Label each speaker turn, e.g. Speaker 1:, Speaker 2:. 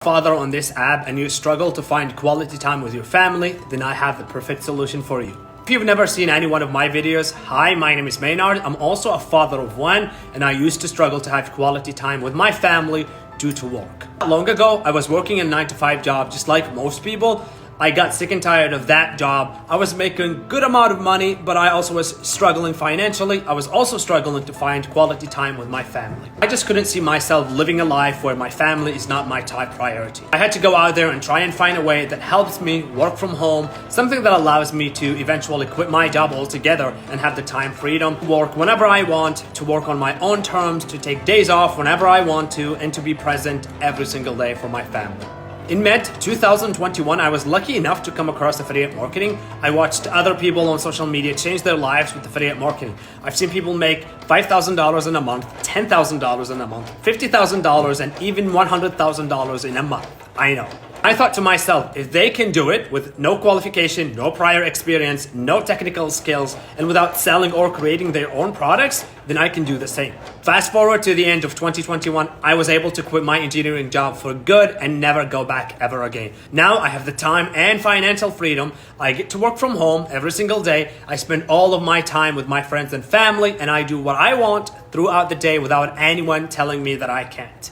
Speaker 1: Father on this app and you struggle to find quality time with your family, then I have the perfect solution for you. If you've never seen any one of my videos, hi, my name is Maynard. I'm also a father of one, and I used to struggle to have quality time with my family due to work. Long ago, I was working a 9-to-5 job just like most people. I got sick and tired of that job. I was making good amount of money, but I also was struggling financially. I was also struggling to find quality time with my family. I just couldn't see myself living a life where my family is not my top priority. I had to go out there and try and find a way that helps me work from home, something that allows me to eventually quit my job altogether and have the time freedom to work whenever I want, to work on my own terms, to take days off whenever I want to, and to be present every single day for my family. In mid-2021, I was lucky enough to come across affiliate marketing. I watched other people on social media change their lives with affiliate marketing. I've seen people make $5,000 in a month, $10,000 in a month, $50,000, and even $100,000 in a month. I know. I thought to myself, if they can do it with no qualification, no prior experience, no technical skills, and without selling or creating their own products, then I can do the same. Fast forward to the end of 2021, I was able to quit my engineering job for good and never go back ever again. Now I have the time and financial freedom. I get to work from home every single day. I spend all of my time with my friends and family, and I do what I want throughout the day without anyone telling me that I can't.